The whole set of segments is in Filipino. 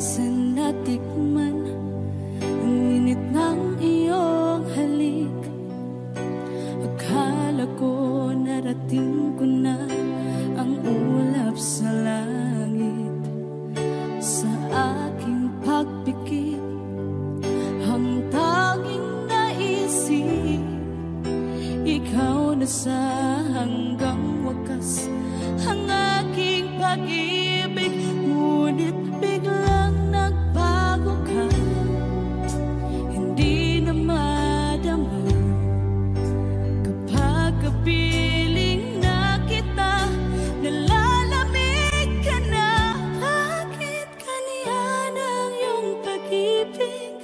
minsan natikman ang init ng iyong halik. Akala ko narating ko na ang ulap sa langit. Sa aking pagpikit, ang tanging naisip, ikaw na sa hanggang wakas ang aking pag-ibig. Ngunit biglang nagbago ka, hindi na madama kapag kapiling na kita, nalalamig ka na. Bakit ganyan ang iyong pag-ibig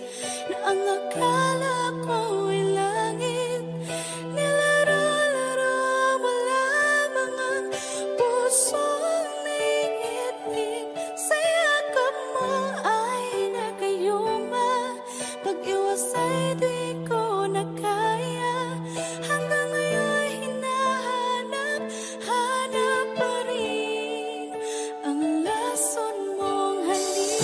na ang akala ko ay langit? Nilaro-laro mo lamang ang pusong naiitlip. Sa yakap mo ay nagayuma, pag-iwas ay di ko na kaya. Hanggang ngayon hinahanap, hanap pa rin ang lason mong halik.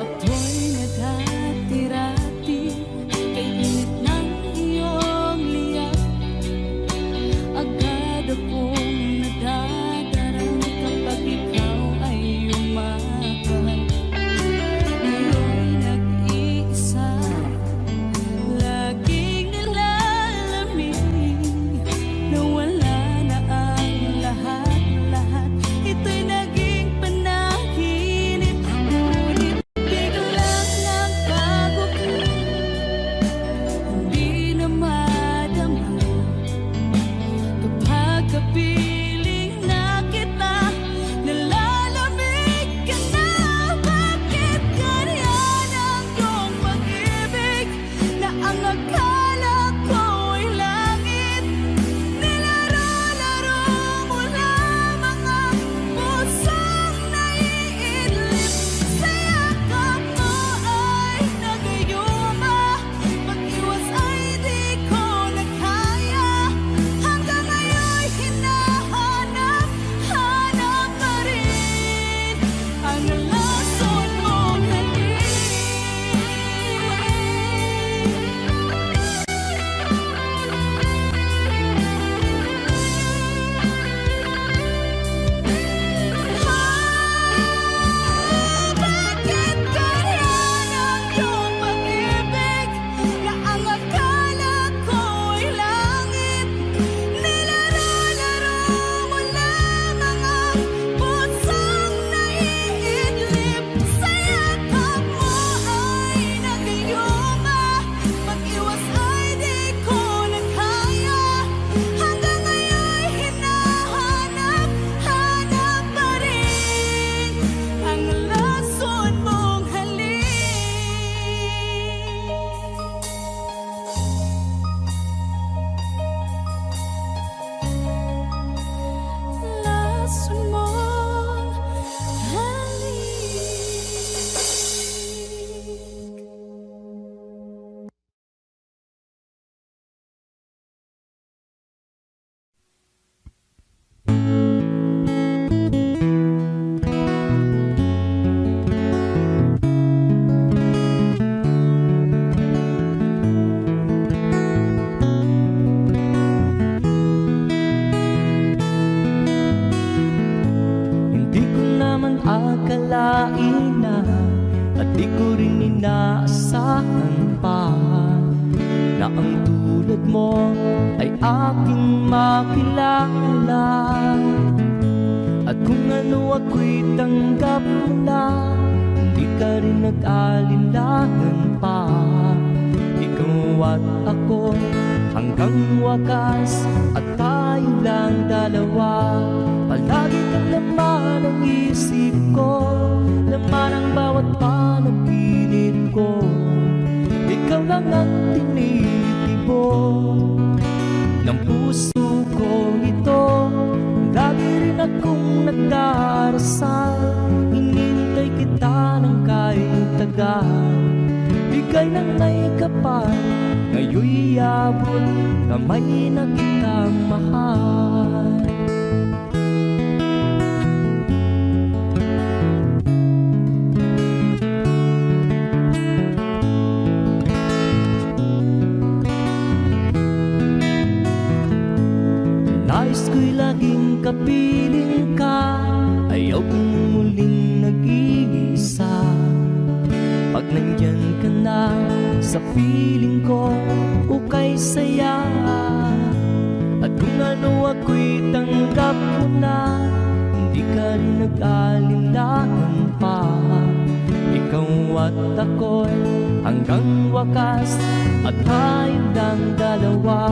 Ako'y naghatirati kay init ng iyong liyak. Agad akong nadadarang kapag ikaw ay umakal. Ngayon nag-iisa, laging nilalamig, nawala na ang lahat-lahat. Ito'y naging panaginip, ngunit biglang nagbago ka, hindi na madama kapag kapiling na kita, nalalamig ka na. Bakit ganyan ang iyong pag-ibig na ang akala ko ay langit? Nilaro-laro mo lamang ang pusong naiidlip. Sa yakap mo ay nagayuma, pag-iwas ay di ko na kaya. Hanggang ngayon hinahanap, hanap pa rin ang lason mong halik. Bakit ganyan ang iyong pag-ibig na ang akala ko ay langit? Nilaro-laro mo lamang ang pusong naiidlip. Sa yakap mo ay nagayuma, pag-iwas ay di ko na kaya. Hanggang ngayon hinahanap, hanap pa rin ang lason mong halik. Lason mong halik. Hindi ko naman akalain na, at di ko rin inaasahan pa, na ang tulad mo ay aking makilala. At kung ano ako'y tanggap mo na, hindi ka rin nag-alinlangan pa. Ikaw at ako hanggang wakas, at tayo lang dalawa. Palagi kang laman ng isip ko, laman ang bawat panaginip ko. Ikaw lang ang tinitibok ng puso ko ito. Lagi rin akong nagdarasal, hinintay kita ng kahit tagal. Bigay ng may kapal, ngayon'y abot kamay na kitang mahal. ko'y laging kapiling ka. Ayaw kong muling nag-iisa. Pag nandyan ka na sa piling ko, ukay saya. At kung ano ako'y tanggap mo na, hindi ka rin nag-alinlangan pa. Ikaw at ako'y hanggang wakas, at tayong ang dalawa.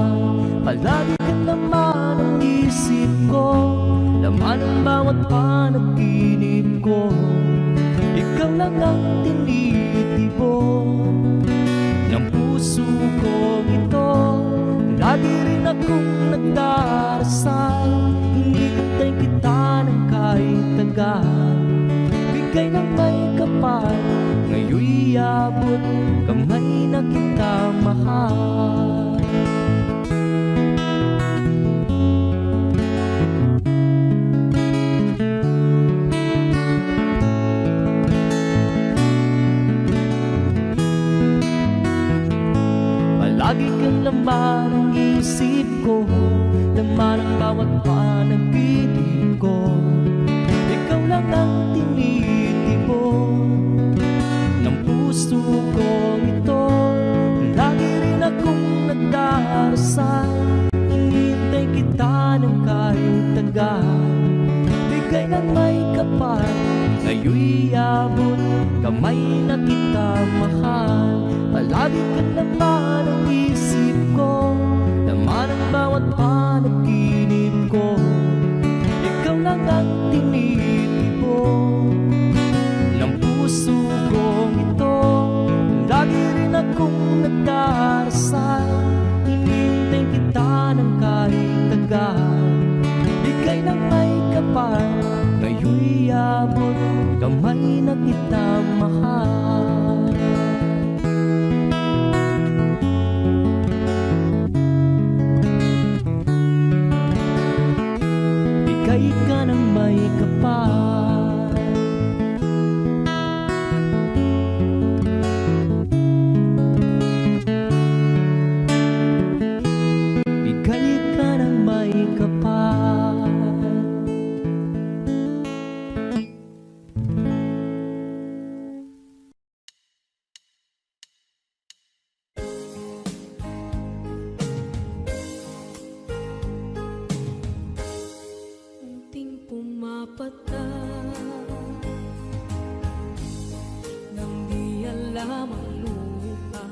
Palagi ka naman ang isip ko, laman ang bawat panaginip ko. Ikaw lang ang tinitibok ng puso ko ito. Lagi rin akong nagdarasal, hinihintay kita ng kahit tagal. Bigay ng may kapal, ngayon'y abot kamay na kita mahal. Palagi kang laman ang isip ko, laman ang bawat panaginip ko. Ikaw lang ang tinitibok ng puso ko ito. Lagi rin akong nagdarasal, hinihintay kita ng kahit tagal. Bigay ng may kapal, ngayon'y abot kamay na kita mahal. Palagi ka naman ang isip ko, laman ang bawat panaginip ko. Ikaw lang ang tinitibok ng puso kong ito. Lagi rin akong nagdarasal, hinihintay kita ng kahit tagal. Bigay ng may kapal, ngayon'y abot kamay na kita mahal. Bigay ka ng may kapal, bigay ka ng may kapal. Unting pumapata nang di alam ang lupa.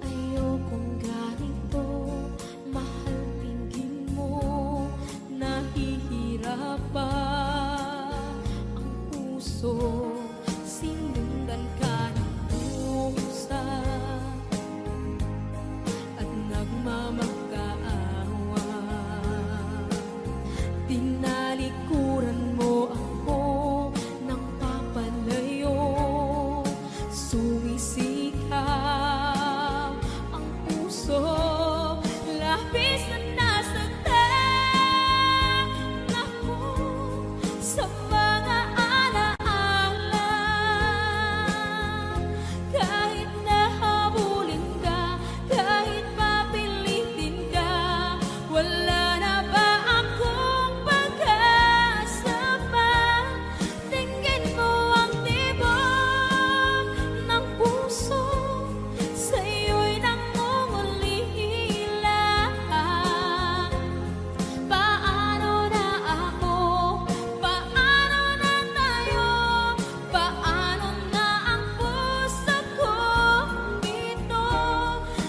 Ayokong ganito, mahal tingin mo, nahihirapan ang puso. Sinundan ka ng pusa at nagmamakaawa. Tinalikuran mo ako ng papalayo, sumisikap ang puso. Labis na nasaktan ako sa mga alaala. Kahit nahabulin ka, kahit papilitin ka, wala na ba akong pag-asa pa? Tingin mo ang tibok ng puso, sa'yo'y nangungulila. Paano na ako? Paano na tayo? Paano na ang puso kong ito?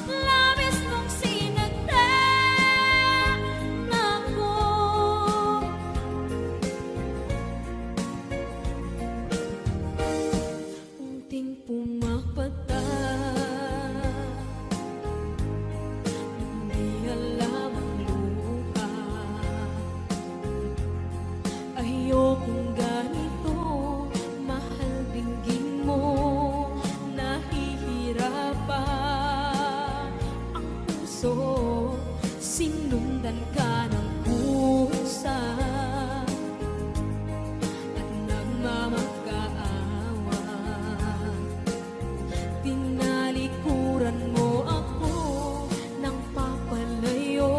Labis mong sinagdan ako. Unting pumapata hindi alam ang luha. Ayokong ganito, mahal dinggin mo, nahihirapan ang puso. Sinundan ka ng pusa at nagmamakaawa. Tinalikuran mo ako ng papalayo,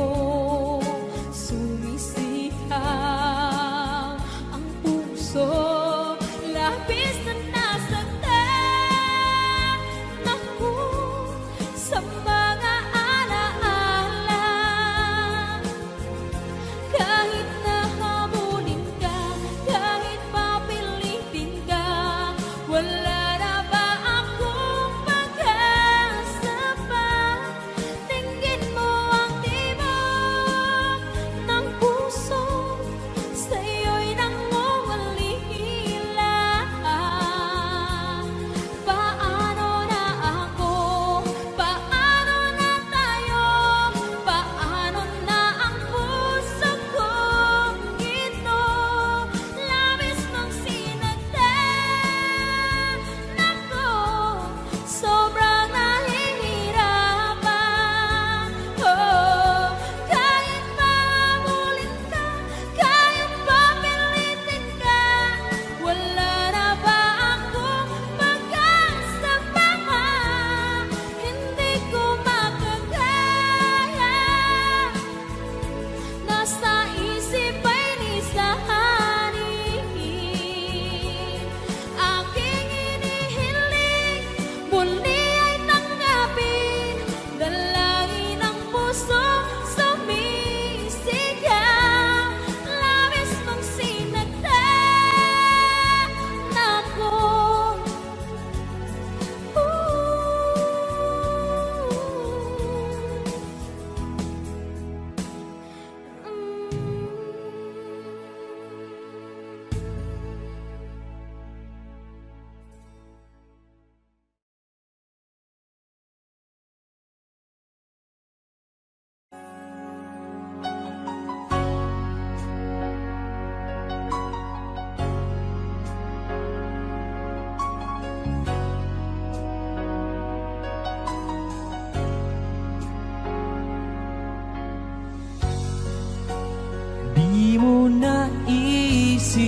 di mo naisip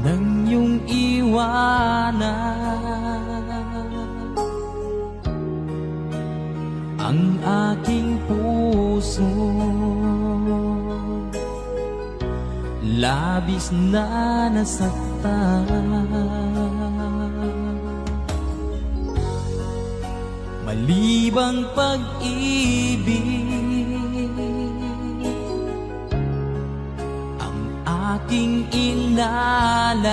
nang iyong iwanan ang aking puso. Labis na nasaktan, malibang pag-ibig ang aking inalay.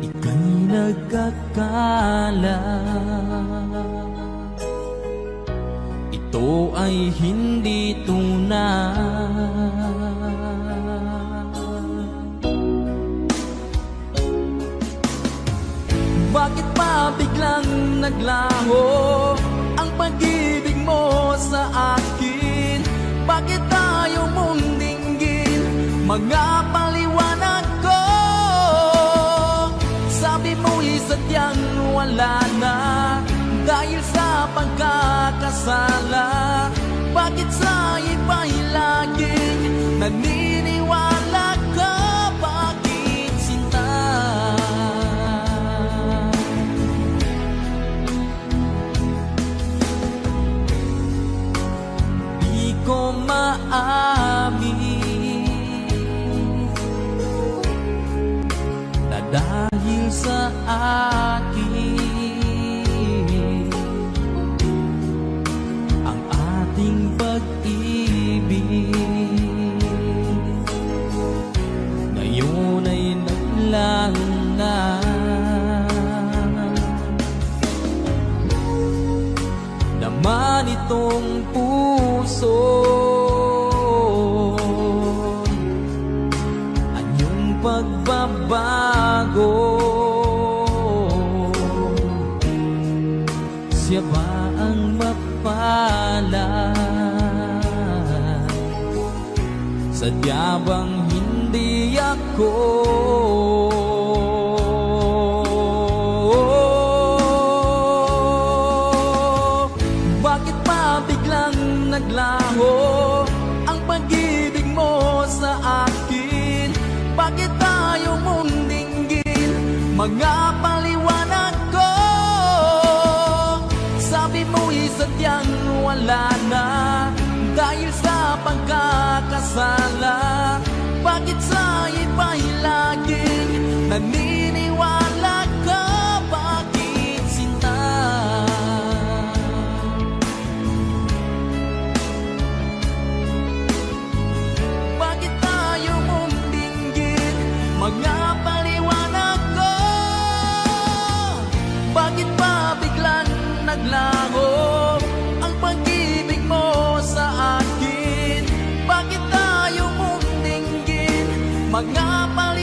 Ika'y nagkakala ito ay hindi tunay. Bakit pa biglang naglaho ang pag-ibig mo sa akin? Bakit tayo mong dinggin mga paliwanag ko? Sabi mo'y sadyang wala na dahil sa pagkakasala. Bakit sa iba'y laging naniniwala ka? Bakit sinta? Di ko maamin na dahil sa akin pag-ibig ngayon ay naglaho na. Naman itong puso anyong pagbabago. Siya ba ang mapalad? Sadya bang hindi ako? Bakit pa biglang naglaho ang pag-ibig mo sa akin? Bakit tayo mong dinggin mga paliwanag ko? Sabi mo'y sadyang wala na dahil sa pagkakasala. Bakit sa iba'y laging naniniwala ka? Bakit sinta? Bakit tayo mong dinggin mga paliwanag ko? Bakit pa biglang naglaho ang pag-ibig mo sa akin? Bakit tayo mong dinggin mga paliwanag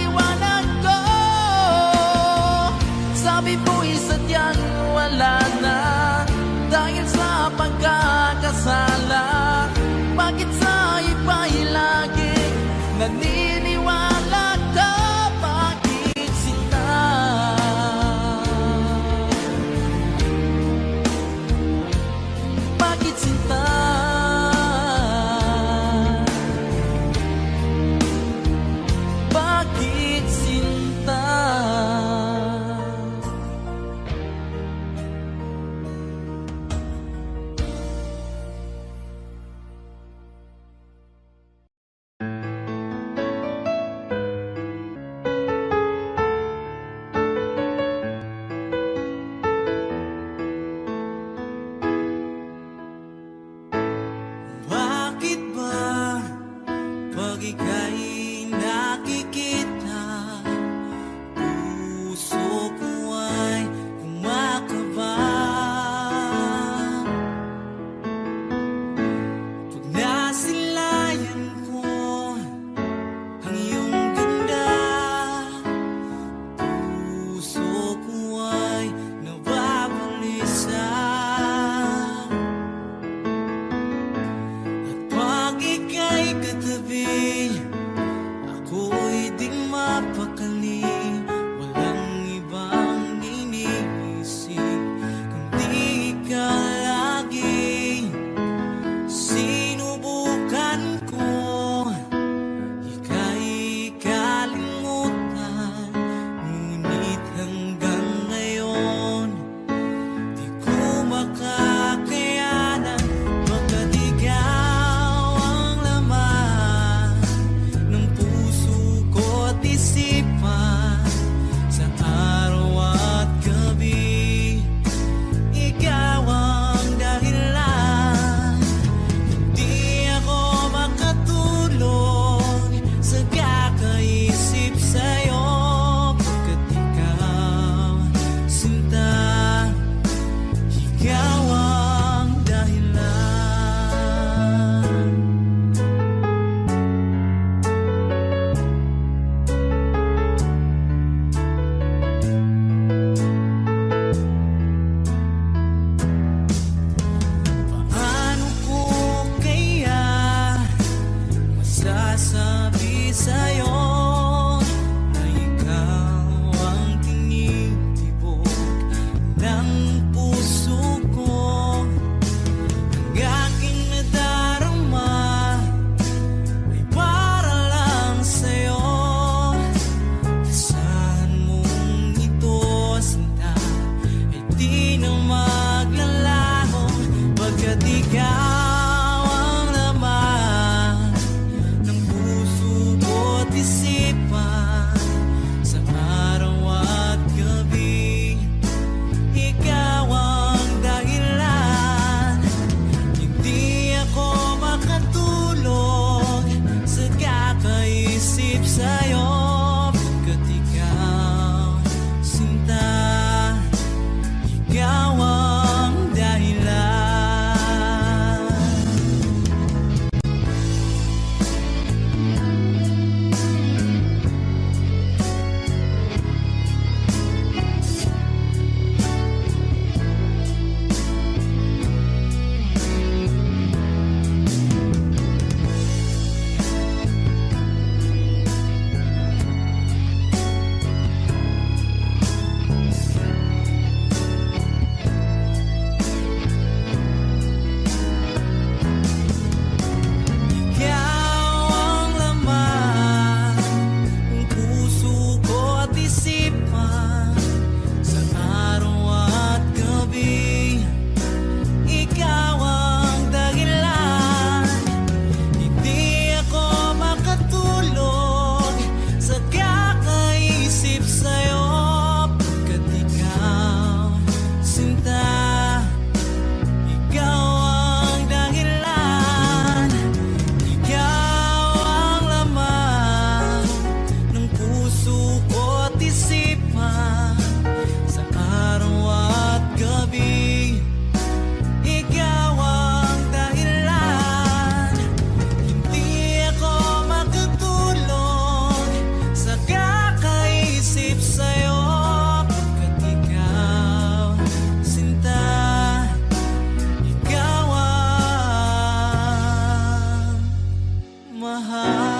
Ka't ikaw ang laman ng puso ko't isipan. Sa araw at gabi, ikaw ang dahilan. Hindi ako makatulog sa kakaisip sa'yo. Ka't ikaw, sinta, ikaw ang dahilan. Ikaw ang laman ng puso ko't isipan. Sa araw at gabi, ikaw ang dahilan. Hindi ako makatulog sa kakaisip sa'yo. Pagkat ikaw, sinta, ikaw ang dahilan. Ikaw ang laman ng puso ko't isipan. Sa araw at gabi, ikaw ang dahilan. Hindi ako makatulog sa kakaisip sa'yo. Pagkat ikaw, sinta, ikaw ang mahal.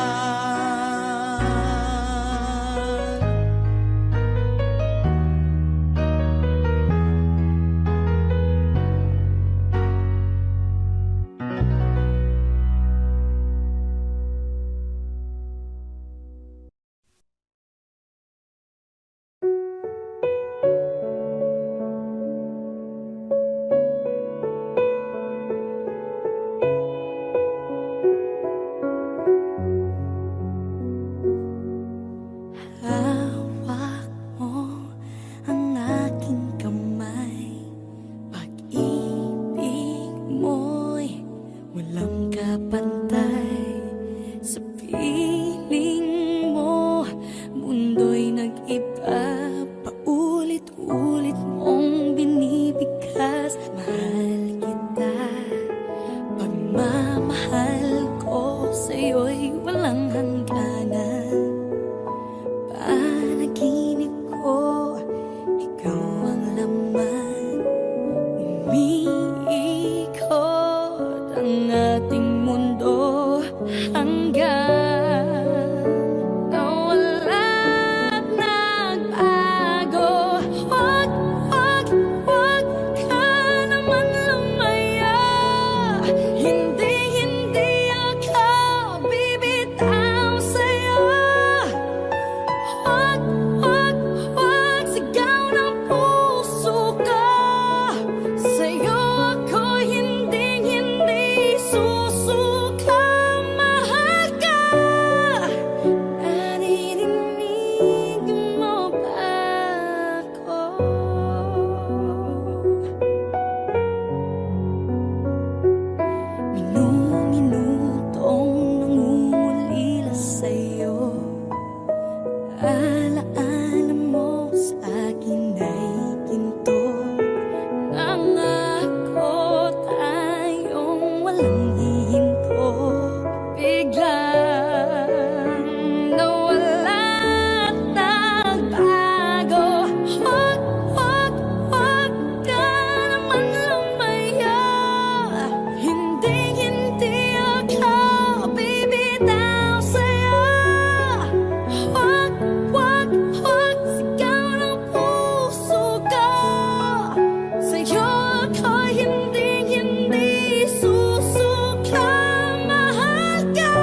Hawak mo ang aking kamay. Pag-ibig mo'y walang kapantay. Sa piling mo, mundo'y nag-iba. Paulit-ulit mong binibigkas. Mahal kita, pagmamahal ko sa'yo'y walang hangganan. Panaginip ko, ikaw ang laman. Umiikot ang ating mundo hanggang nawala at nagbago. Wag, wag, wag ka naman lumaya. Hindi, hindi ako bibitaw sa'yo. Wag, wag, wag, sigaw ng puso ko. Sa'yo ako hindi susuka. Mahal ka. Naririnig mo ba ako? Minu-minutong nangungulila sa'yo. Alaala mo sa akin ay ginto. Nangako tayong walang hihinto. Biglang nawala at nagbago. Wag, wag, wag ka naman lumaya. Hindi, hindi ako bibitaw sa'yo. Wag, wag, wag, sigaw ng puso ko. Sa'yo ako hindi susuka. Mahal ka.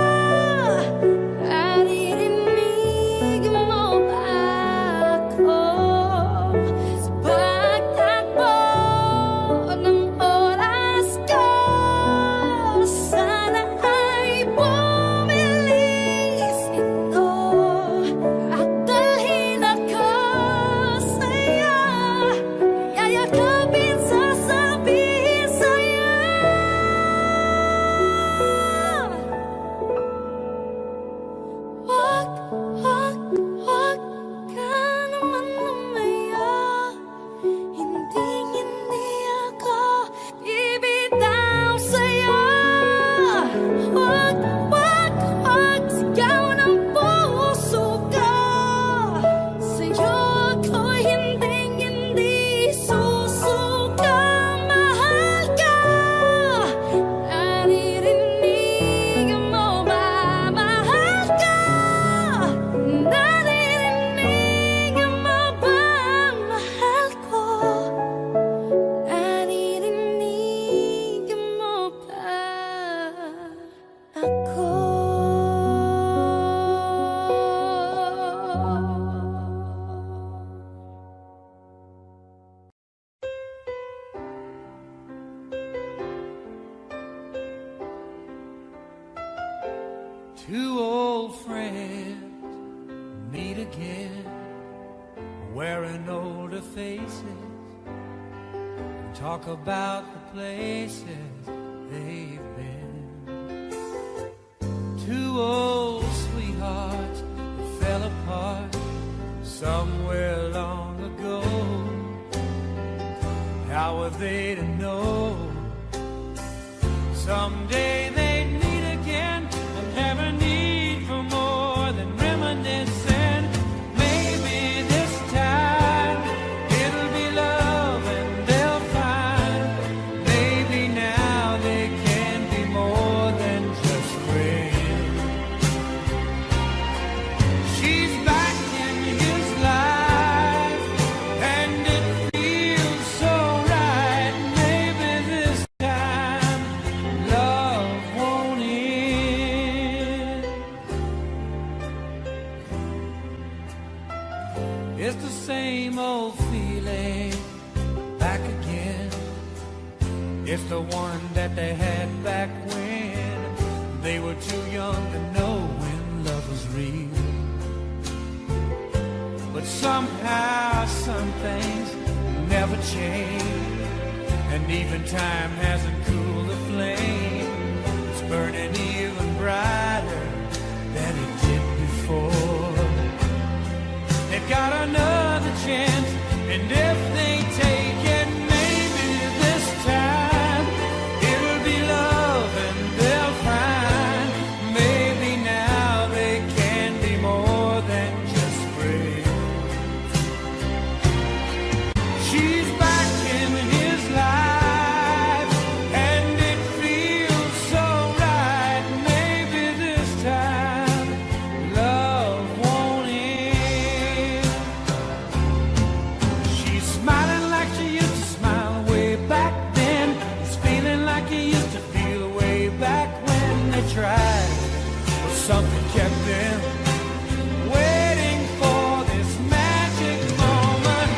Naririnig mo ba ako? Sa pagtakbo ng oras ko. Two old friends meet again, wearing older faces, and talk about the places they've been. Two old sweethearts that fell apart somewhere long ago. How were they to know someday they'd meet again and have a need for more than reminiscing? Maybe this time it'll be love and they'll find maybe now they can be more than just friends. She's back in his life and it feels so right. Maybe this time love won't end. It's the same old feeling back again. It's the one that they had back when they were too young to know when love was real. But somehow some things never change, and even time hasn't cooled the flame. It's burning even brighter than it did before. They've got another chance, and if they take it, maybe this time it'll be love and they'll find maybe now they can be more than just friends. She's back in his life and it feels so right. Maybe this time love won't end. She's smiling like she used to smile way back then. He's feeling like he used to feel way back when they tried, but something kept them waiting for this magic moment.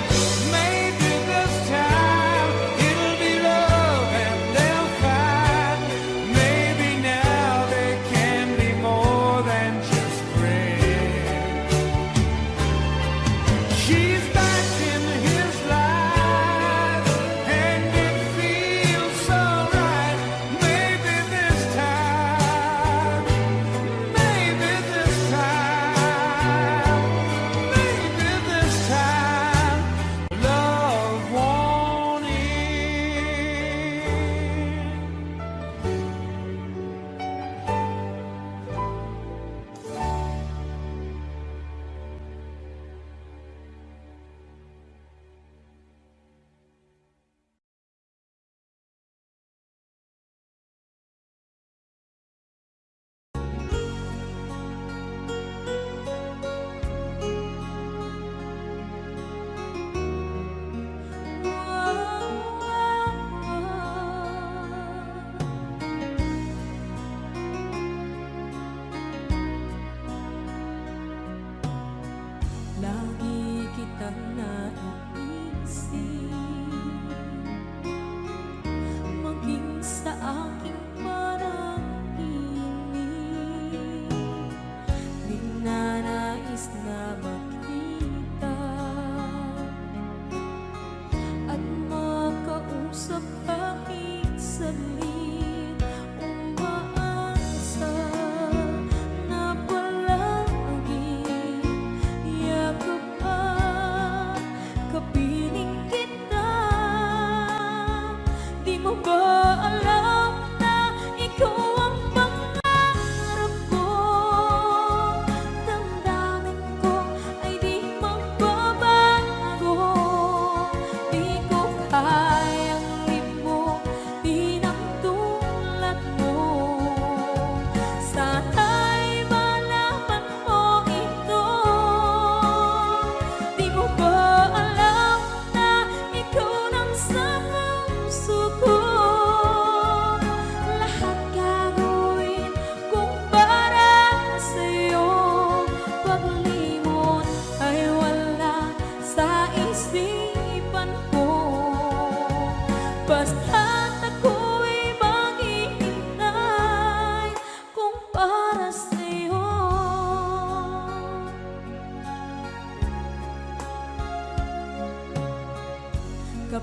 Maybe this time it'll be love and they'll find maybe now they can be more than just friends. She's back in his life and it feels so right. Maybe this time, maybe this time, maybe this time love won't end. Lagi kitang naiisip, maging sa aking panaginip. Di na nais na makita at makausap kahit saglit. Umaasa na palaging yakap at kapiling kita. Di mo ba alam na ikaw ang pangarap ko? Damdamin ko ay di magbabago. Di ko kayang limutin ang tulad mo. Sana'y malaman mo ito. Di mo ba alam na ikaw nang sa puso ko? Lahat gagawin kung para sa'yo. Paglimot ay wala sa isipan ko. Basta't ako'y maghihintay kung para sa'yo.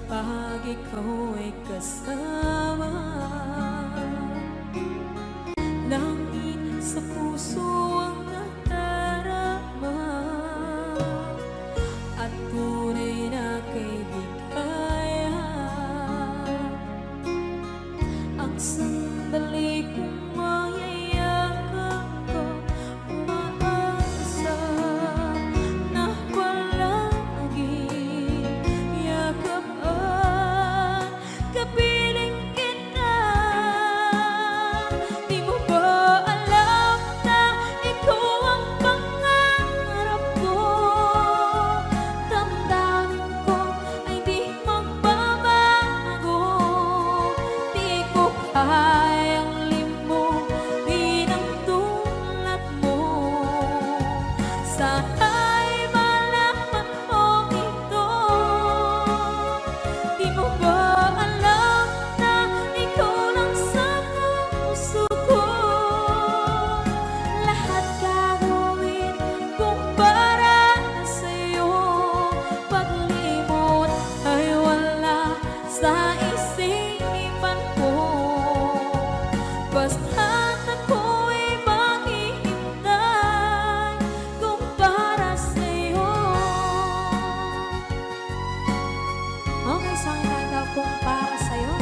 kapag ikaw ay kasama. Langit sa puso ang nadarama at tunay na kaibigan. Ang sandali kong mayayakap ko, umaasa na palaging yakapan, kapiling kita. Di mo ba alam na ikaw ang pangarap ko? Damdamin ko ay di magbabago. Di ko kayang limutin ang tulad mo. Sana'y malaman mo ito. Di mo ba alam na ikaw lang sa puso ko? Lahat gagawin kung para sa'yo. Paglimot ay wala sa isipan ko. Basta't ako'y maghihintay kung para sa'yo. Okay, so ang kanta kung para sa'yo.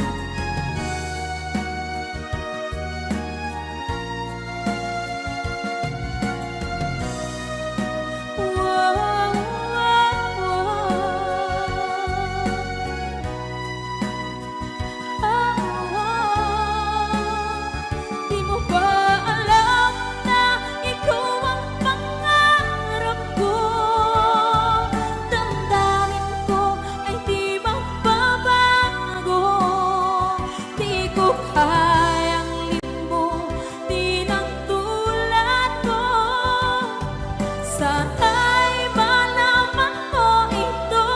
Wow, wow, Di mo ba alam na ikaw ang pangarap ko? Damdamin ko ay di magbabago. Di ko kayang limutin ang tulad ko. Sana'y malaman mo ito.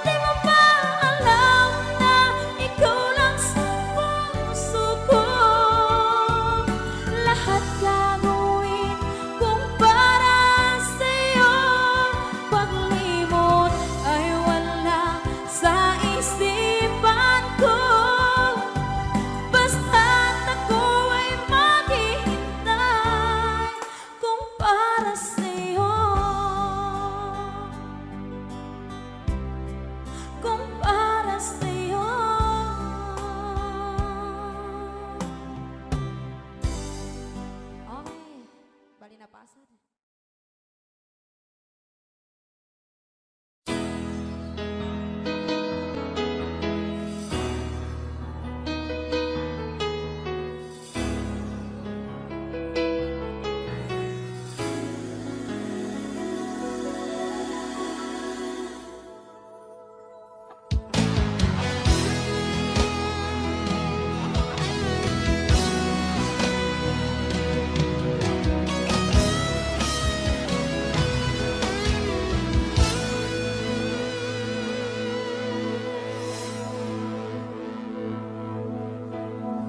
Di mo ba alam na ikaw lang sa puso ko? Lahat gagawin kung para sa'yo. Paglimot ay wala sa isipan ko. Basta't ako ay maghihintay kung para sa'yo. Kung para sa'yo. Okay, bali na pasad.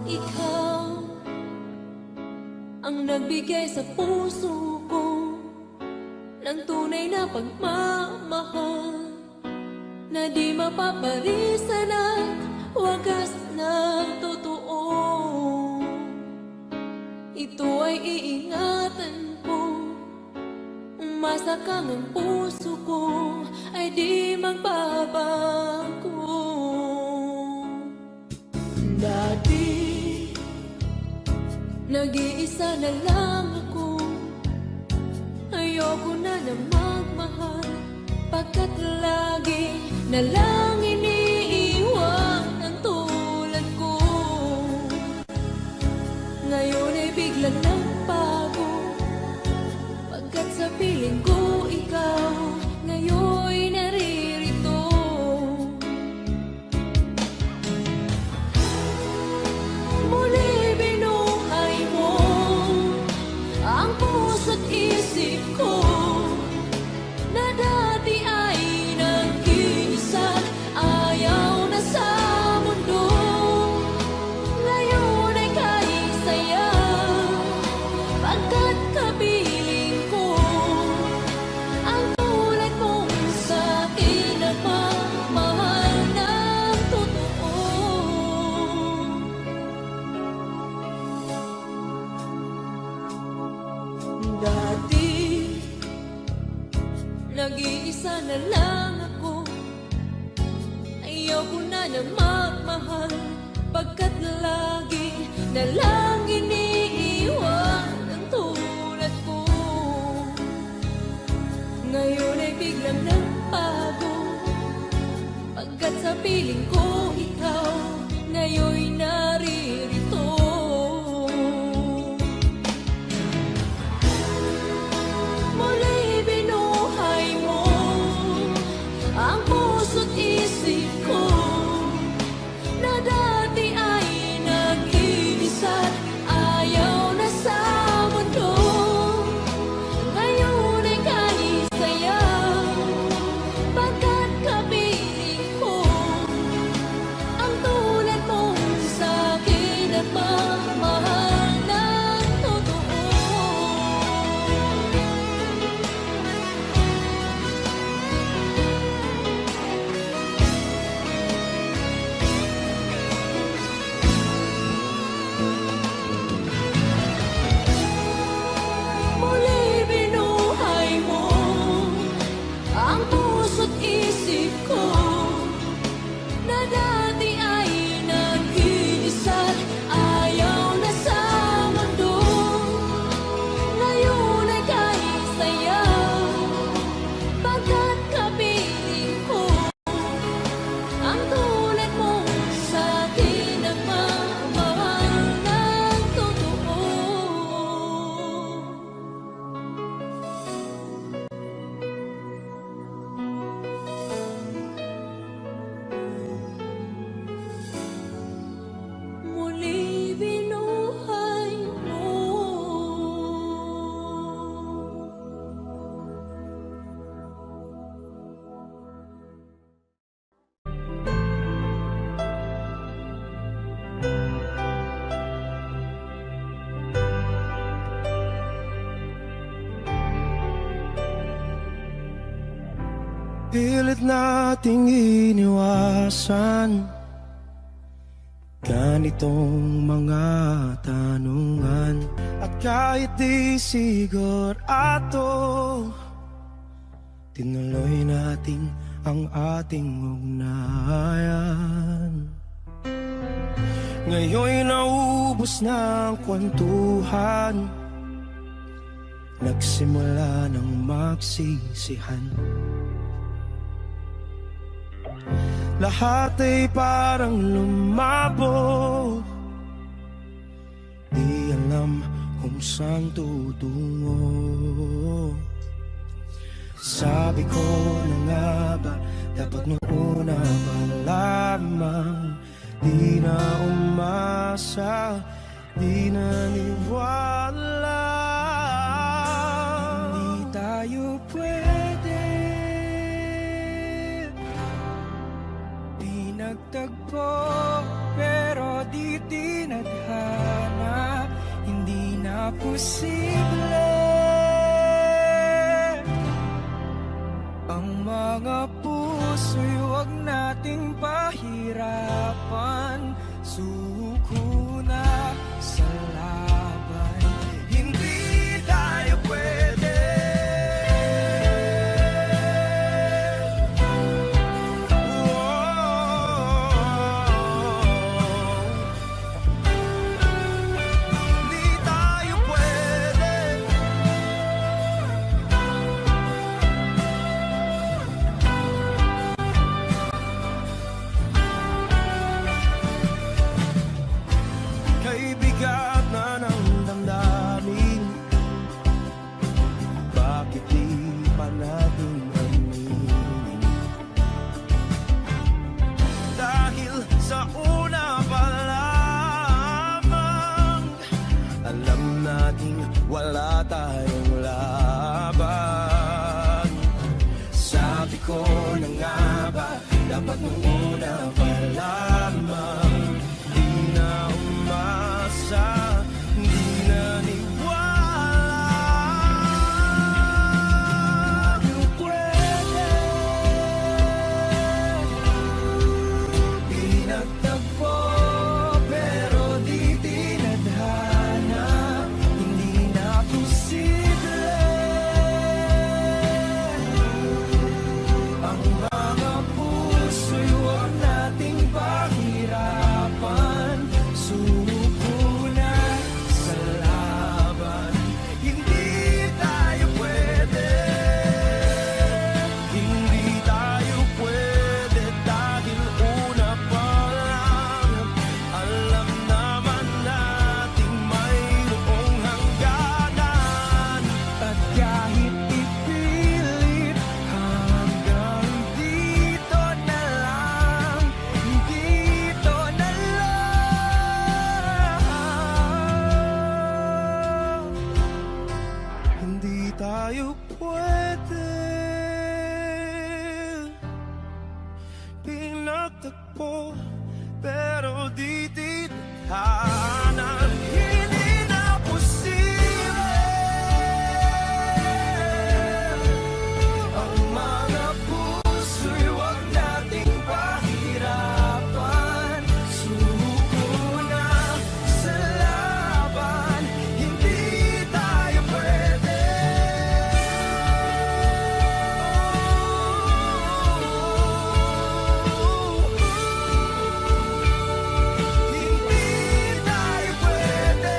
Ikaw ang nagbigay sa puso ko ng tunay na pagmamahal na di mapaparisan at wagas na totoo. Ito ay iingatan ko, umasa kang ang puso ko ay di magbabago. Dati nag-iisa na lang ako, ayoko na magmahal, pagkat lagi na lang iniiwan ang tulad ko. Ngayon ay biglang nagbago, pagkat sa piling ko ikaw ngayon'y naririto. Muli binuhay mo ang puso't isip ko na dati ay nag-iisa, ayaw na sa mundo. Ngayon ay kahit saya, pagkat kapiling ko lang ako. Ayaw ko na magmahal, pagkat lagi na lang iniiwan ang tulad ko. Ngayon ay biglang nagbago, pagkat sa piling ko ikaw ngayon'y naririto. Muli binuhay mo ang puso't isip ko, na dati ay nag-iisa't ayaw na sa mundo. Ngayon ay kahit sayaw, pagkat kapiling ko ang tulad mo sa'kin at mamahal ng totoo. Muli binuhay mo ang puso't isip ko, na dati ay nag-iisa't ayaw na sa mundo. Ngayon ay kahit sayaw, pagkat kapiling ko ang tulad mo sa'kin ang mamahal ng totoo. Muli binuhay mo. Pilit nating iniwasan ganitong mga tanungan, at kahit di sigurado, tinuloy natin ang ating ugnayan. Ngayon'y naubos na ang kwentuhan, nagsimula ng magsisihan. Lahat ay parang lumabo, di alam kung saan tutungo. Sabi ko na nga ba, dapat nung una pa lamang, di na umasa, di naniwala. Hindi tayo pwede, di nagtagpo, pero di tinadhana, hindi na posible ang mga puso'y huwag nating pahirapan. Suko na sa laban, hindi tayo pwede. Hindi tayo pwede. Kay bigat na ng damdamin, bakit di pa natin aminin? Dahil sa una pa lamang, alam nating wala tayong laban. Sabi ko na nga ba, dapat nung una pa lamang, di na umasa, di naniwala. Di pwede, di nagtagpo, pero di tinadhana, hindi na posible tadhanan, hindi na posible ang mga puso'y huwag nating pahirapan. Suko na sa laban, hindi tayo pwede. Hindi tayo pwede.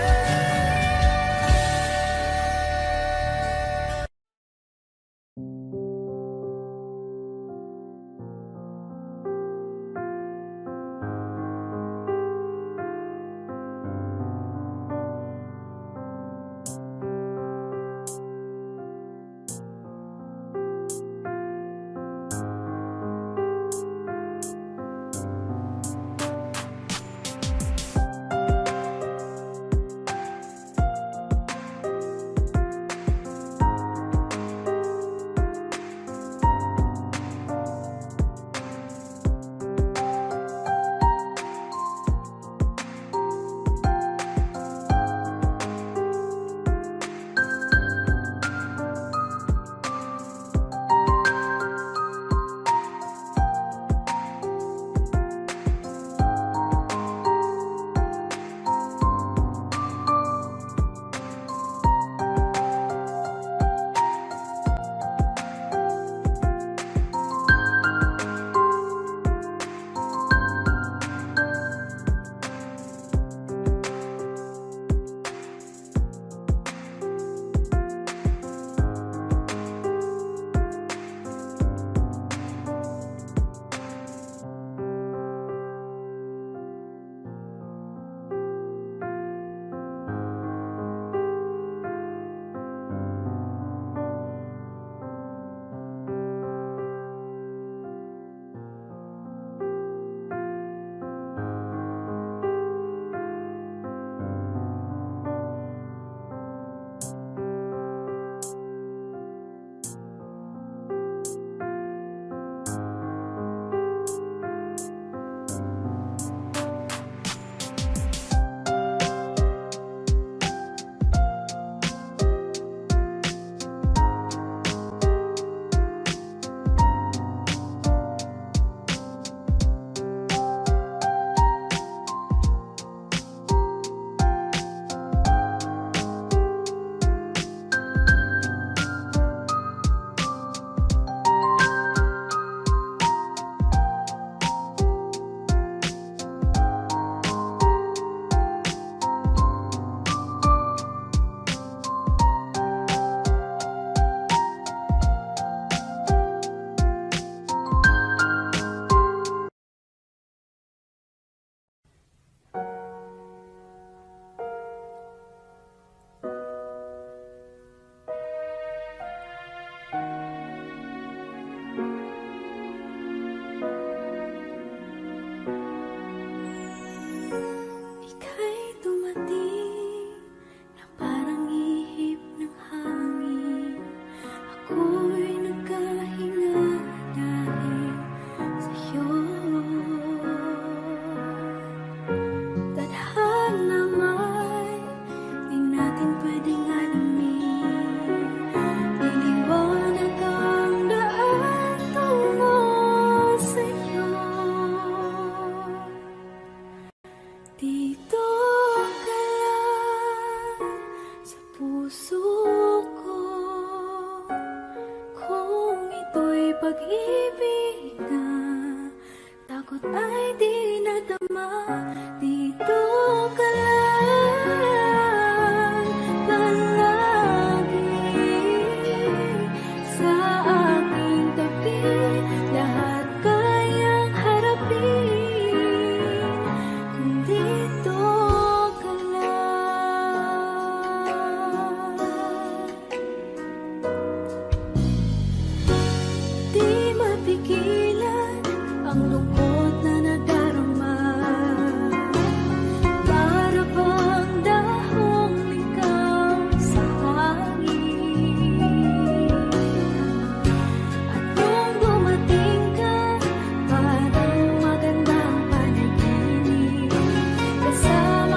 Ika'y dumating na parang ihip ng hangin. Ako'y nagkahinga dahil sa'yo. Tadhana may di natin pwedeng alamin. Iliwanag ang daan tungo sa'yo. Dito ka lang sa puso ko. Kung ito'y pag-ibig na takot ay di nadama. Dito ka lang palagi sa aking tabi. Lahat kayang harapin kung dito ka lang. Di mapigilan ang lungkot na nadarama. Para bang dahong ikaw sa hangin. At nung dumating ka, parang magandang panaginip. Kasama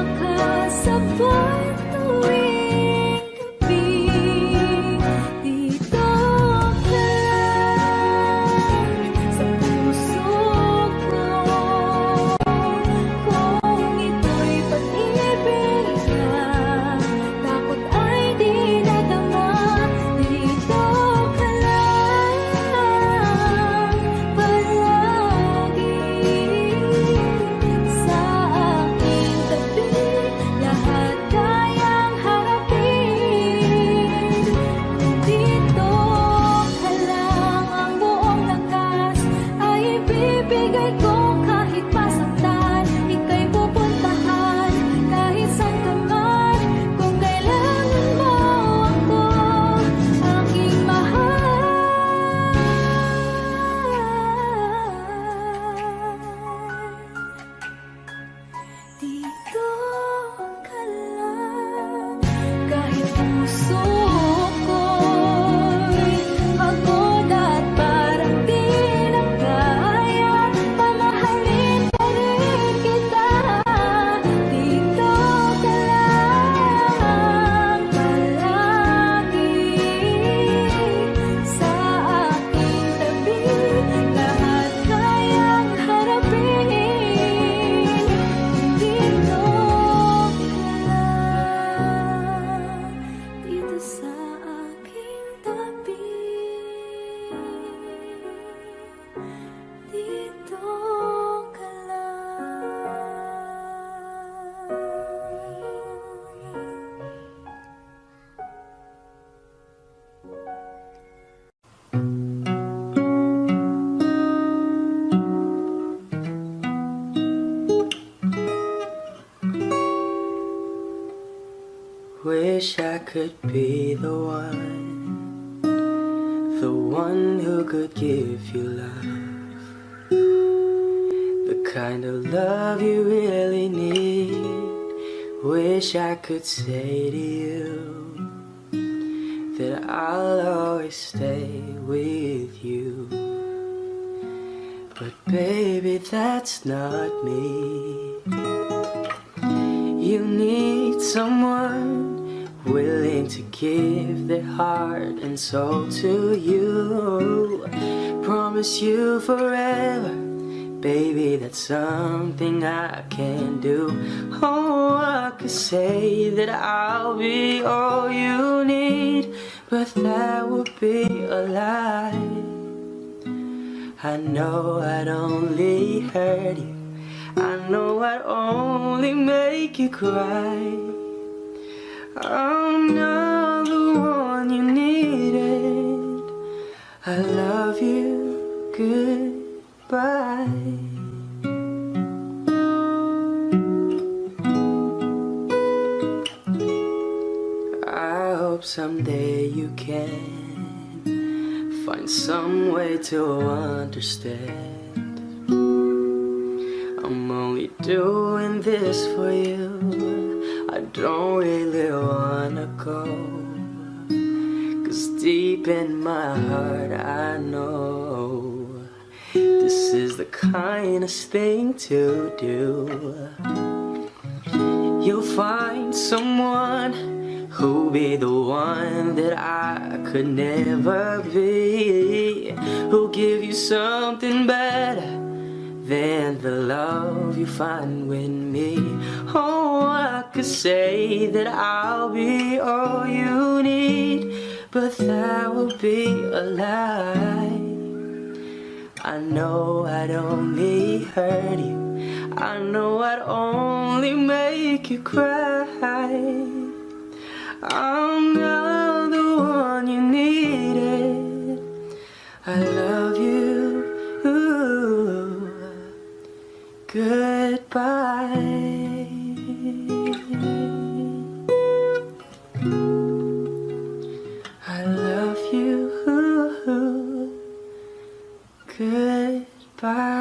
could be the one who could give you love, the kind of love you really need. Wish I could say to you that I'll always stay with you, but baby, that's not me. You need someone willing to give their heart and soul to you, promise you forever. Baby, that's something I can do. Oh, I could say that I'll be all you need, but that would be a lie. I know I'd only hurt you, I know I'd only make you cry. I'm not the one you needed. I love you, goodbye. I hope someday you can find some way to understand. I'm only doing this for you, I don't really wanna go, 'cause deep in my heart I know this is the kindest thing to do. You'll find someone who'll be the one that I could never be, who'll give you something better than the love you find with me. Oh, I could say that I'll be all you need, but that would be a lie. I know I'd only hurt you, I know I'd only make you cry. I'm not the one you needed. I love you, goodbye. I love you, goodbye.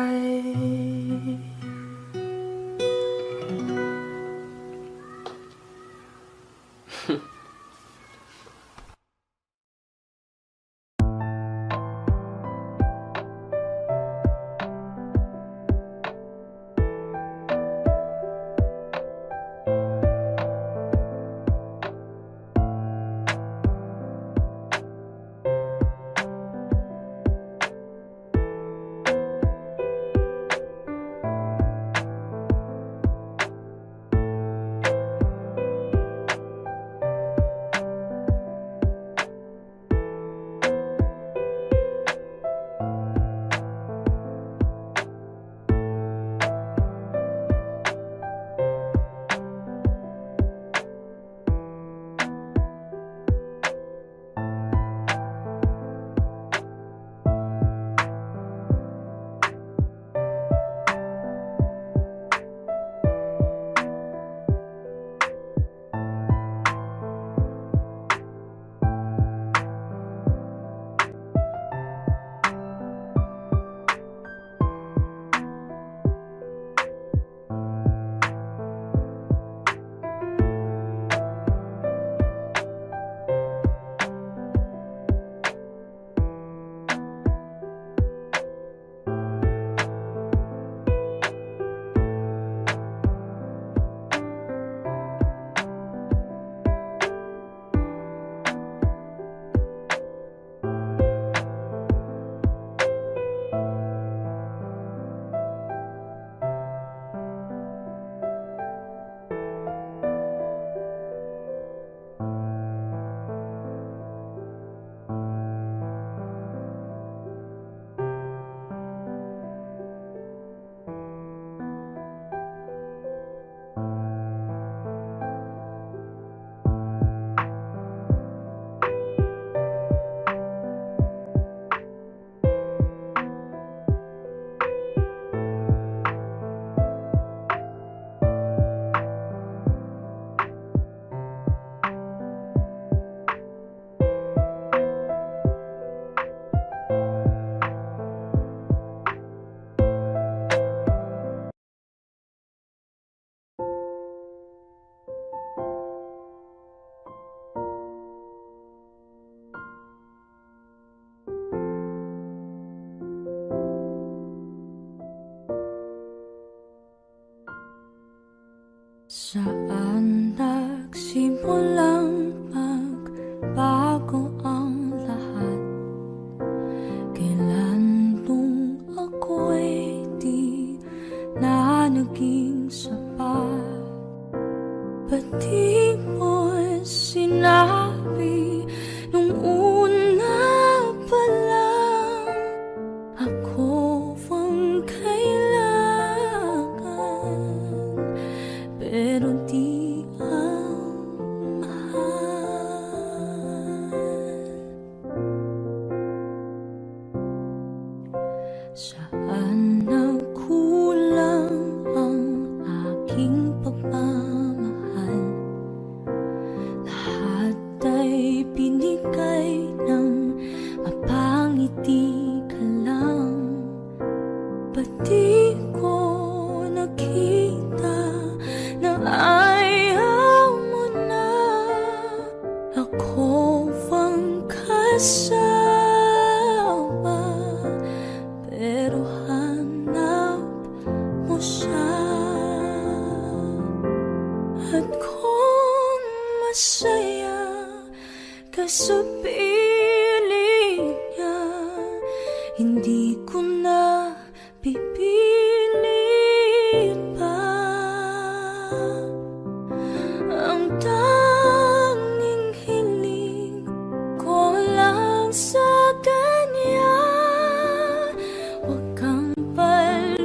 Saan nagsimulang magbago ang lahat? Kailan nung ako'y di na naging sapat? Ba't di mo sinabi nung una pa lang ako ang kailangan, pero di ang mahal? Saan nagkulang ang aking pagmamahal? Lahat ay binigay ng mapangiti ka lang. Ba't di ko nakita na ayaw mo na ako ang kasama, pero hanap mo siya? At kung masaya ka sa piling niya, hindi ko na pipilit pa. Ang tanging hiling ko lang sa kanya, huwag kang paluhain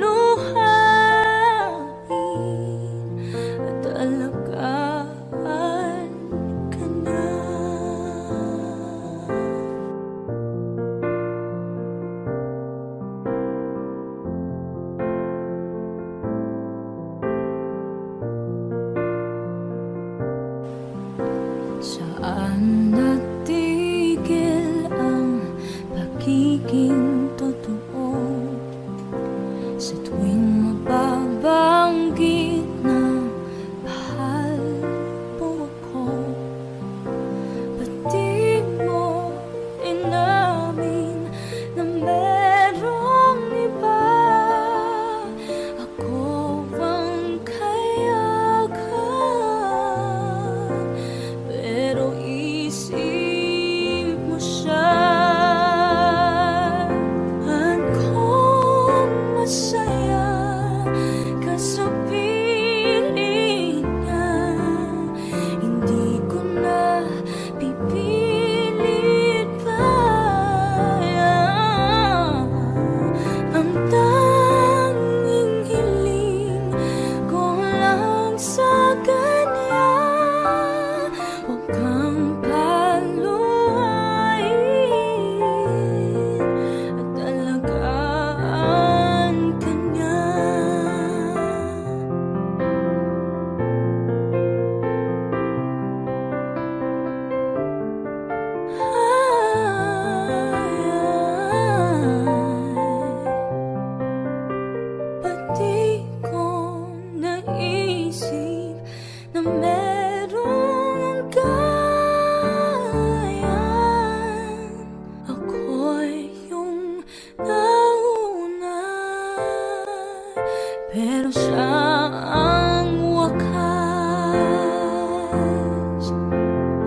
at alagaan ka na. Saan natigil ang pagiging totoo? Sa tuwing mababanggit na mahal mo ako, ba't di mo inamin na merong iba? Ako ang kayakan, pero isip mo siya. At kung masaya ka sa piling niya, hindi ko na pipilit pa. Ang tanging hiling ko lang sa kanya, huwag kang paluhain at alagaan ka niya. Ba't di ko naisip na merong gayan? Ako'y yung nauna, pero siya ang wakas.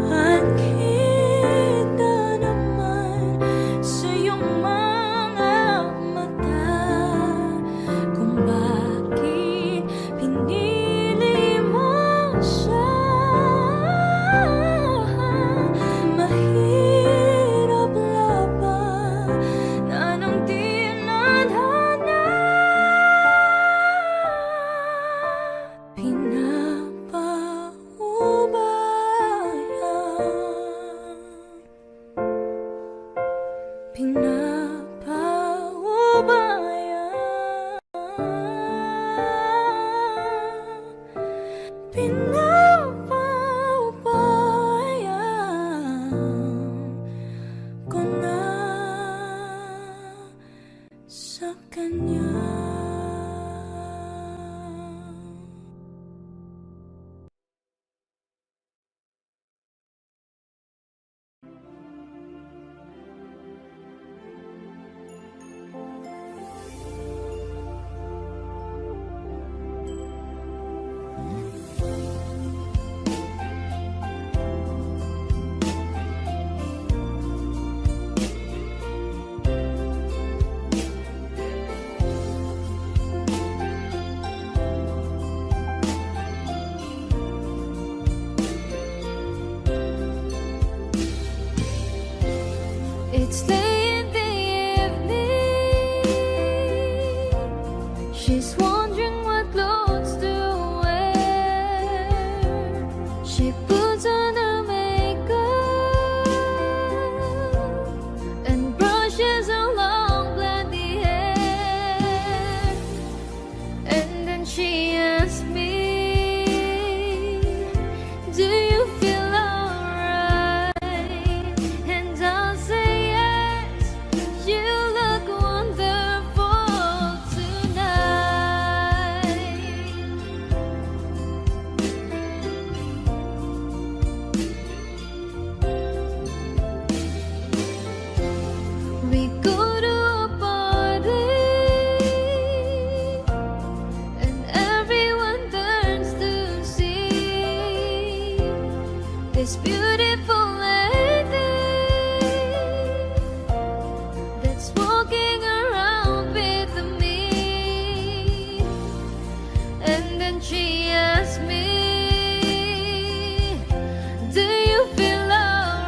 At kita naman sa iyong mga mata kung bakit pinili mo siya. Mahirap labanan ang tinadhana. Pinapaubaya ko na sa kanya. She's wondering what clothes to wear. She puts on her makeup and brushes her long blondy hair. And then she asks me, do you feel alright? And I'll say yes, you look wonderful tonight. We go to a party and everyone turns to see this beautiful lady that's walking around with me. And then she asks me, do you feel alright?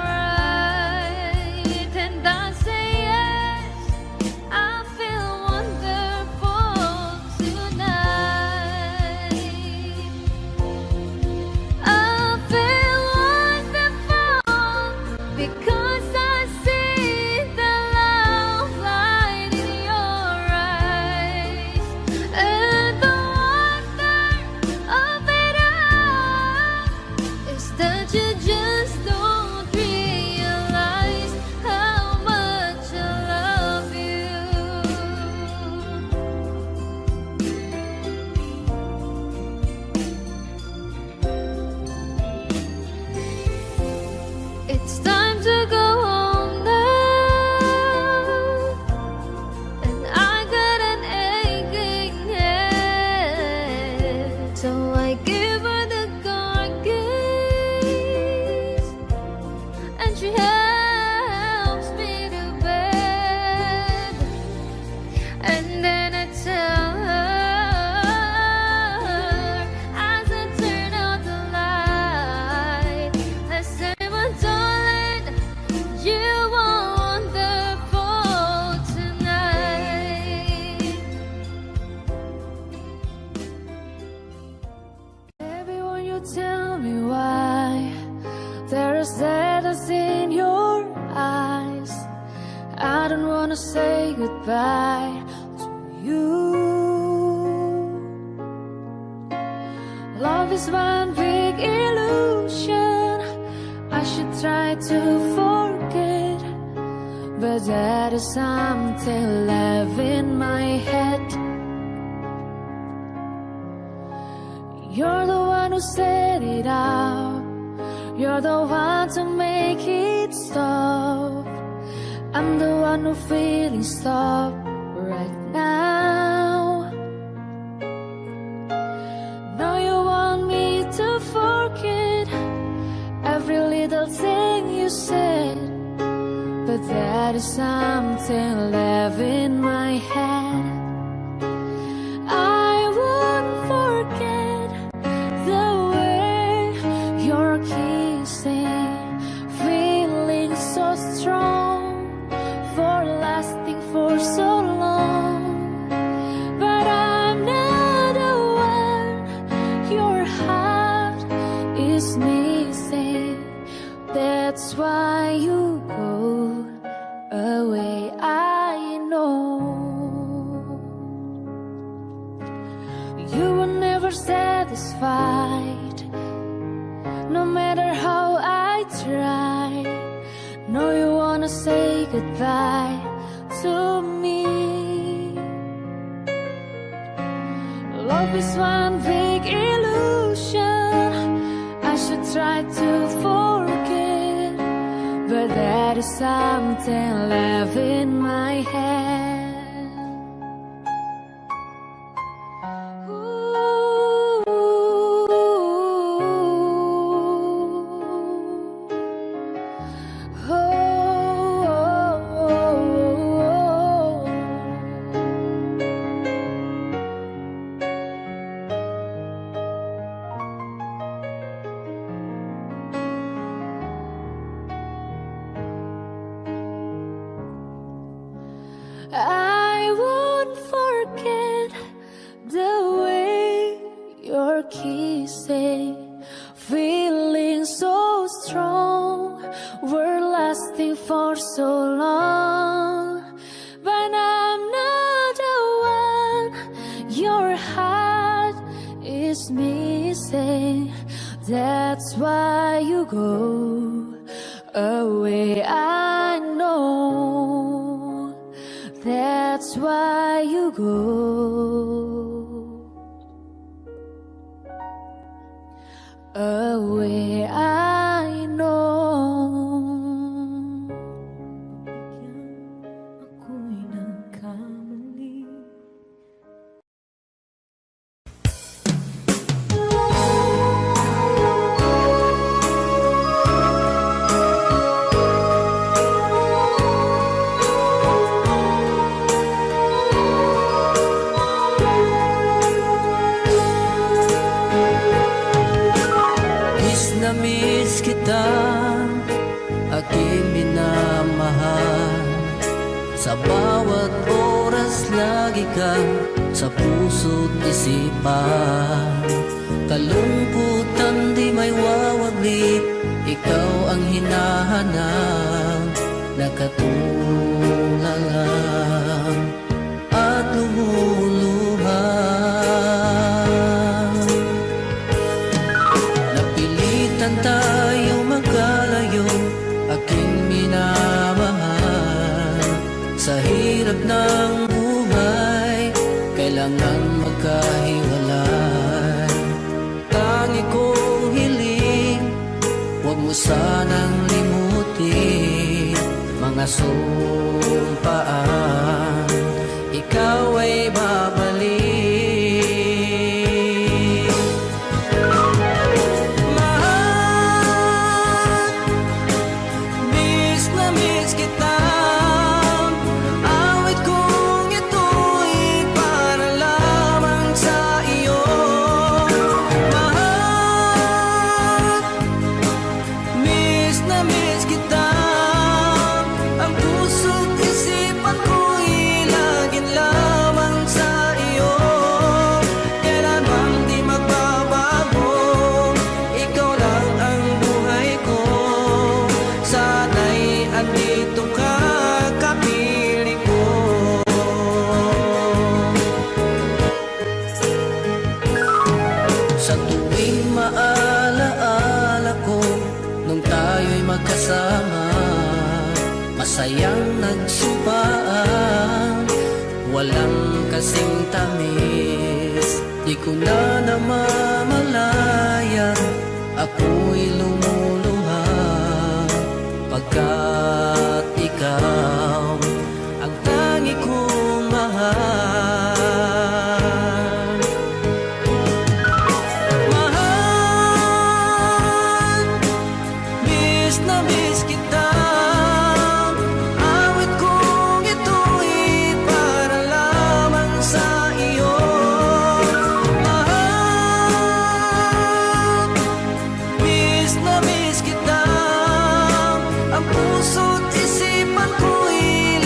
And I say yes, I feel wonderful tonight. I feel wonderful because I see the love light in your eyes. And the wonder of it all is that you just don't realize how much I love you. It's time to go home now, and I got an aching head. So I give her the car keys, and she helps me to bed. And then I tell her, as I turn out the light, I say, my darling, you are wonderful tonight. Everyone, you tell me why there is sadness in your eyes. I don't wanna say goodbye to you. Love is one big illusion. I should try to forget, but there is something left in my head. You're the one who set it up. You're the one to make it stop. I'm the one who feeling stop right now. Now you want me to forget every little thing you said, but there is something left in my head. I won't forget the way you're kissing, feeling so strong, for lasting for so long. But I'm not the one your heart is missing. That's why you go away, I know. You were never satisfied, no matter how I try. No, you wanna say goodbye to me. Love is one big illusion. I should try to forget, but there is something left in my head. say that's why you go away. I know that's why you go away. I know ako'y nagkamali. Miss kita, aking minamahal. Sa bawat oras lagi ka sa puso't isipan. Kalungkutan di may wawaglit, ikaw ang hinahanap. Nakatulalang at lumuluhan. Napilitan tayo magkalayo, aking minamahal. Sa hirap ng buhay, kailangan magkahiwalay. Tangi kong hiling, huwag mo sanang limutin mga sumpaan, ikaw ay babalik. Sa tuwing maalaala ko nung tayo'y magkasama, masayang nagsumpaan, walang kasing tamis. Di ko na namamalayan, ako'y lumuluha, pagkat ikaw ang tangi kong mahal. Puso't isipan ko'y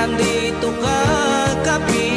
andito ka kapiling